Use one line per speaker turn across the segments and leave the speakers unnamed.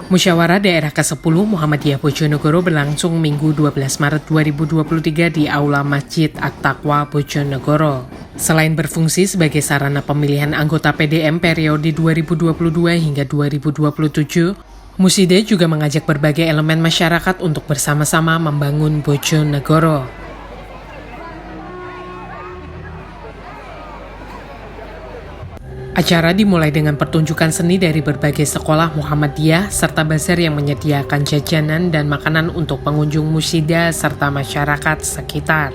Musyawarah Daerah ke-10 Muhammadiyah Bojonegoro berlangsung Minggu 12 Maret 2023 di Aula Masjid At-Taqwa Bojonegoro. Selain berfungsi sebagai sarana pemilihan anggota PDM periode 2022 hingga 2027, Muside juga mengajak berbagai elemen masyarakat untuk bersama-sama membangun Bojonegoro. Acara dimulai dengan pertunjukan seni dari berbagai sekolah Muhammadiyah serta bazar yang menyediakan jajanan dan makanan untuk pengunjung musida serta masyarakat sekitar.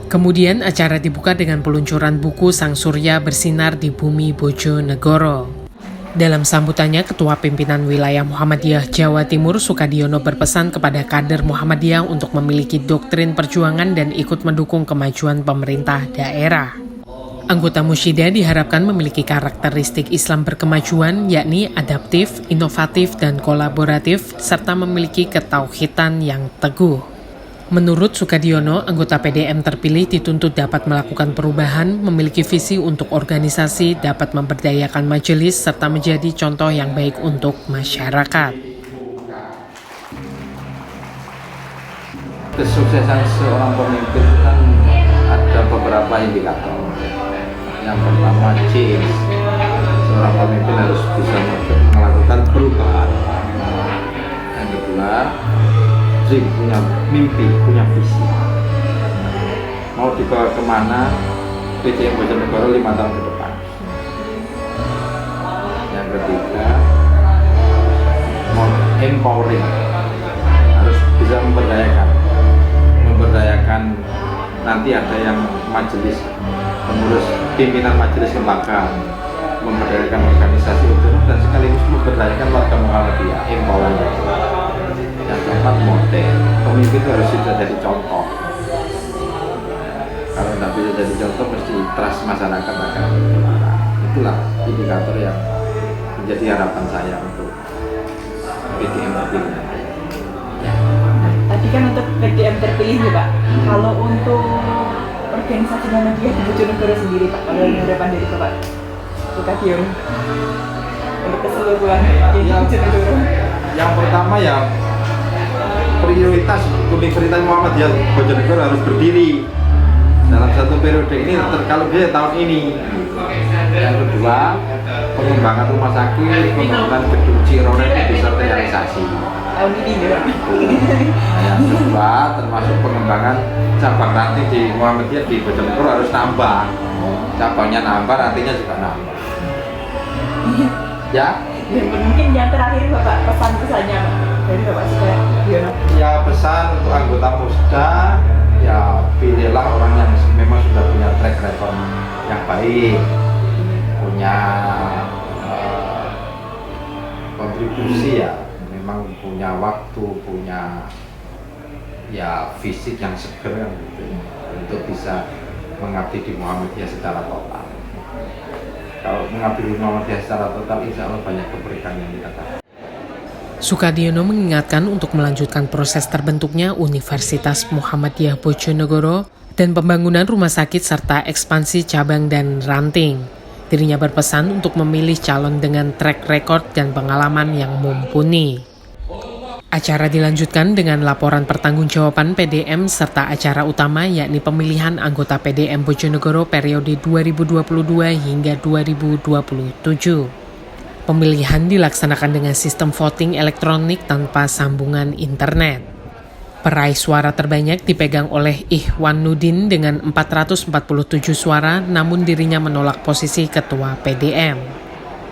Kemudian acara dibuka dengan peluncuran buku Sang Surya Bersinar di Bumi Bojonegoro. Dalam sambutannya, Ketua Pimpinan Wilayah Muhammadiyah Jawa Timur Sukadiono berpesan kepada kader Muhammadiyah untuk memiliki doktrin perjuangan dan ikut mendukung kemajuan pemerintah daerah. Anggota Musyidah diharapkan memiliki karakteristik Islam berkemajuan, yakni adaptif, inovatif, dan kolaboratif, serta memiliki ketauhidan yang teguh. Menurut Sukadiono, anggota PDM terpilih dituntut dapat melakukan perubahan, memiliki visi untuk organisasi, dapat memberdayakan majelis, serta menjadi contoh yang baik untuk masyarakat.
Kesuksesan seorang pemimpin kan ada beberapa indikator. Yang pertama, seorang pemimpin harus bisa melakukan perubahan. Yang kedua, punya mimpi, punya visi. Mau dibawa kemana PDM Bojonegoro 5 tahun ke depan. Yang ketiga, mau empowering, harus bisa memberdayakan nanti ada yang majelis pengurus pimpinan majelis lembaga, memberdayakan organisasi itu dan sekaligus memberdayakan warga Muhammadiyah, empowering. Yang keempat, model. Pemimpin itu harus bisa jadi contoh. Kalau tidak bisa jadi contoh, mesti trust masyarakat akan berkurang. Itulah indikator yang menjadi harapan saya untuk PDM terpilih.
Tadi kan untuk PDM terpilih nih Pak. Kalau untuk organisasi Muhammadiyah di Bojonegoro sendiri Pak, kalau harapan dari Bapak Sukadiono untuk keseluruhan di Bojonegoro.
Yang pertama ya prioritas Universitas Muhammadiyah Bojonegoro harus berdiri dalam satu periode ini, kalau dia tahun ini. Yang kedua, pengembangan rumah sakit, pembangunan gedung Cirone itu bisa realisasi
Tahun ini ya.
Yang kedua, termasuk pengembangan cabang ranting di Muhammadiyah di Bojonegoro harus nambah. Cabangnya nambah, rantingnya juga nambah. Ya?
Mungkin yang terakhir Bapak, pesan-pesannya Pak dari Bapak Sukadiono.
Ya, pesan untuk anggota Musda, ya pilihlah orang yang memang sudah punya track record yang baik, punya kontribusi ya, memang punya waktu, punya ya fisik yang seger gitu, untuk bisa mengabdi di Muhammadiyah secara total. Kalau mengabdi di Muhammadiyah secara total, insya Allah banyak kebaikan yang dikatakan.
Sukadiono mengingatkan untuk melanjutkan proses terbentuknya Universitas Muhammadiyah Bojonegoro dan pembangunan rumah sakit serta ekspansi cabang dan ranting. Dirinya berpesan untuk memilih calon dengan track record dan pengalaman yang mumpuni. Acara dilanjutkan dengan laporan pertanggungjawaban PDM serta acara utama yakni pemilihan anggota PDM Bojonegoro periode 2022 hingga 2027. Pemilihan dilaksanakan dengan sistem voting elektronik tanpa sambungan internet. Peraih suara terbanyak dipegang oleh Ihwanuddin dengan 447 suara, namun dirinya menolak posisi ketua PDM.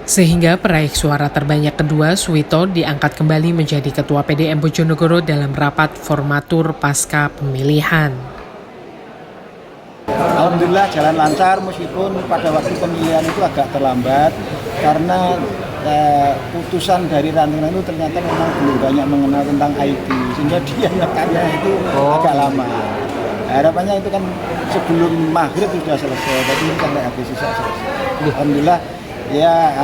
Sehingga peraih suara terbanyak kedua, Suwito, diangkat kembali menjadi ketua PDM Bojonegoro dalam rapat formatur pasca pemilihan.
Alhamdulillah jalan lancar, meskipun pada waktu pemilihan itu agak terlambat karena putusan dari ranting itu ternyata memang belum banyak mengenal tentang IT, sehingga dia nyekarnya itu agak lama. Harapannya itu kan sebelum maghrib sudah selesai, tapi ini sampai habis sisa selesai. Alhamdulillah ya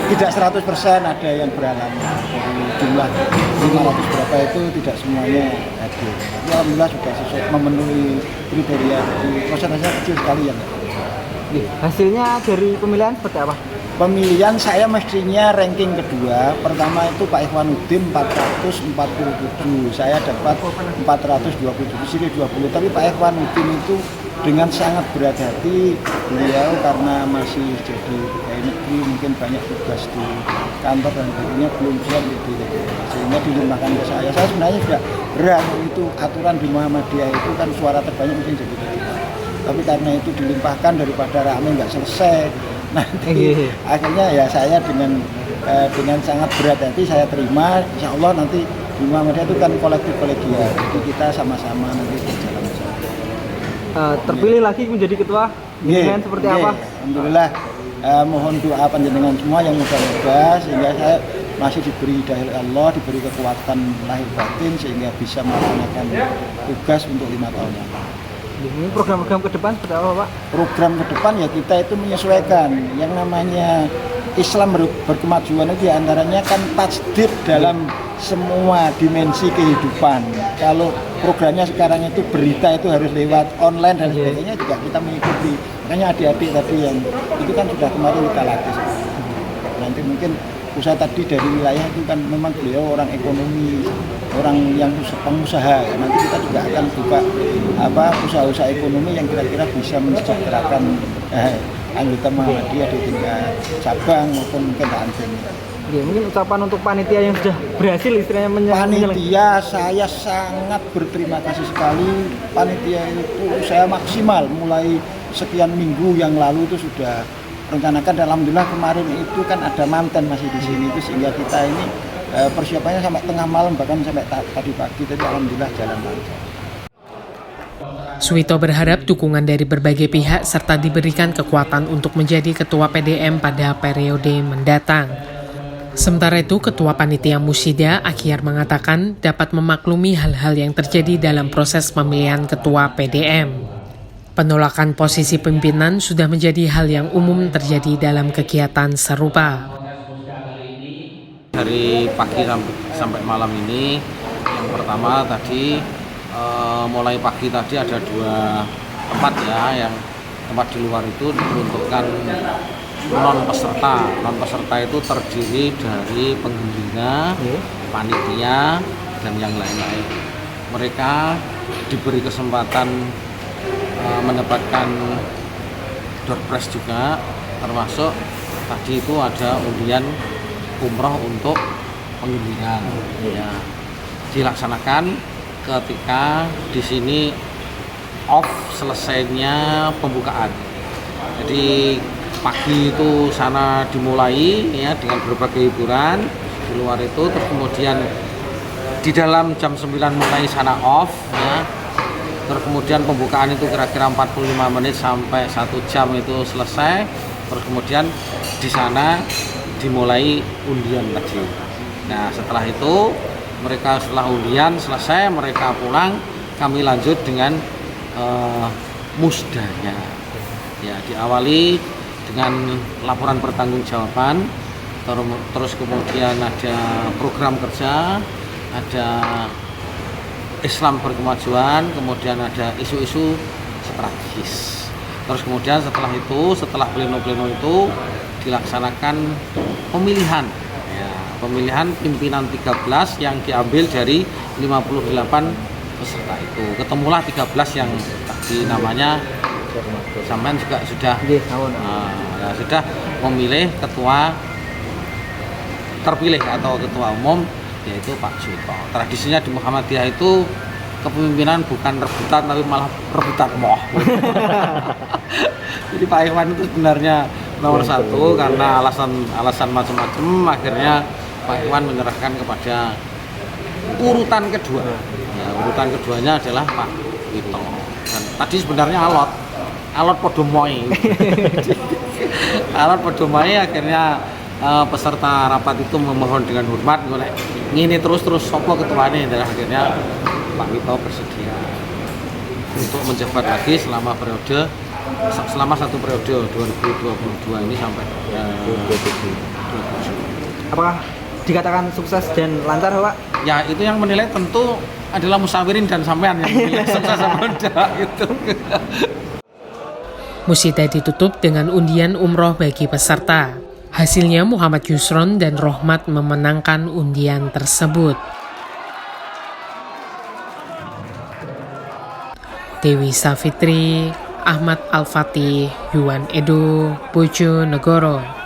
tidak 100% ada yang berhalangan, dari jumlah 500 berapa itu tidak semuanya hadir. Tapi alhamdulillah sudah sesuai memenuhi kriteria, jadi prosesnya kecil sekali yang
hasilnya dari pemilihan seperti apa?
pemilihan saya mestinya ranking kedua. Pertama itu Pak Ikhwanuddin 447, saya dapat 427, sini 20. Tapi Pak Ikhwanuddin itu dengan sangat berat hati, beliau karena masih jadi pegawai negeri, mungkin banyak tugas di kantor dan sebagainya, belum siap gitu, sehingga dilimpahkan ke saya. Saya sebenarnya juga berat, itu aturan di Muhammadiyah itu kan suara terbanyak mungkin jadi kedua. Tapi karena itu dilimpahkan daripada rame nggak selesai, nanti akhirnya ya saya dengan sangat berat hati saya terima. Insya Allah nanti di Muhammadiyah itu kan kolektif kolegial, jadi kita sama-sama nanti berjalan.
Terpilih lagi menjadi ketua dengan seperti apa?
Alhamdulillah, mohon doa panjenengan semua yang mudah-mudah sehingga saya masih diberi hidayah Allah, diberi kekuatan lahir batin sehingga bisa melaksanakan tugas untuk 5 tahun yang lalu.
Ini program-program ke depan seperti apa, Pak?
Program ke depan ya kita itu menyesuaikan yang namanya Islam berkemajuan itu diantaranya kan tajdid dalam semua dimensi kehidupan. Kalau programnya sekarang itu berita itu harus lewat online dan sebagainya juga kita mengikuti. Makanya adik-adik tadi yang itu kan sudah kemarin kita latih. Nanti mungkin pusat tadi dari wilayah itu kan memang beliau orang ekonomi, orang yang pengusaha. Nanti kita juga akan buka usaha-usaha ekonomi yang kira-kira bisa mensejahterakan anggota Muhammadiyah di tingkat cabang maupun mungkin ranting.
Ya, mungkin ucapan untuk panitia yang sudah berhasil istilahnya
panitia, saya sangat berterima kasih sekali. Panitia itu saya maksimal mulai sekian minggu yang lalu itu sudah rencanakan. Alhamdulillah kemarin itu kan ada manten masih di sini itu sehingga kita ini persiapannya sampai tengah malam bahkan sampai tadi pagi. Jadi alhamdulillah jalan lancar.
Suwito berharap dukungan dari berbagai pihak serta diberikan kekuatan untuk menjadi ketua PDM pada periode mendatang. Sementara itu, Ketua Panitia Musyida Akhyar mengatakan dapat memaklumi hal-hal yang terjadi dalam proses pemilihan ketua PDM. Penolakan posisi pimpinan sudah menjadi hal yang umum terjadi dalam kegiatan serupa.
Dari pagi sampai malam ini, yang pertama tadi mulai pagi tadi ada 2 tempat ya, yang tempat di luar itu diperuntukkan non peserta itu terdiri dari penggembira, panitia dan yang lain-lain. Mereka diberi kesempatan mendapatkan door prize juga, termasuk tadi itu ada undian umroh untuk penggembira ya, dilaksanakan ketika di sini off selesainya pembukaan. Jadi pagi itu sana dimulai ya dengan berbagai hiburan di luar itu, terus kemudian di dalam jam 9 mulai sana off ya. Terus kemudian pembukaan itu kira-kira 45 menit sampai 1 jam itu selesai. Terus kemudian di sana dimulai undian tadi. Nah, setelah itu mereka setelah undian selesai mereka pulang, kami lanjut dengan musdanya. Ya, diawali dengan laporan pertanggungjawaban, terus kemudian ada program kerja, ada Islam berkemajuan, kemudian ada isu-isu strategis. Terus kemudian setelah pleno-pleno itu dilaksanakan pemilihan. Ya, pemilihan pimpinan 13 yang diambil dari 58 peserta itu. Ketemulah 13 yang tadi namanya sampean juga sudah sudah memilih ketua terpilih atau ketua umum, yaitu Pak Suwito. Tradisinya di Muhammadiyah itu kepemimpinan bukan rebutan tapi malah rebutan moh. Jadi Pak Ikhwan itu sebenarnya nomor 1 karena alasan macam-macam, akhirnya Pak Ikhwan menyerahkan kepada urutan kedua. Ya, urutan keduanya adalah Pak Wito. Dan tadi sebenarnya alot podomoi. Alot podomoi akhirnya peserta rapat itu memohon dengan hormat ngini terus sopo ketuanya, dan akhirnya Pak Wito bersedia untuk menjabat lagi selama satu periode 2022 ini sampai 2027.
Apakah dikatakan sukses dan lancar, Pak?
Ya, itu yang menilai tentu adalah musawirin dan sampean yang menilai sukses apa enggak gitu.
Musyida ditutup dengan undian umroh bagi peserta. Hasilnya Muhammad Yusron dan Rohmat memenangkan undian tersebut. Dewi Savitri, Ahmad Al-Fatih, Yuan Edo, Bojonegoro.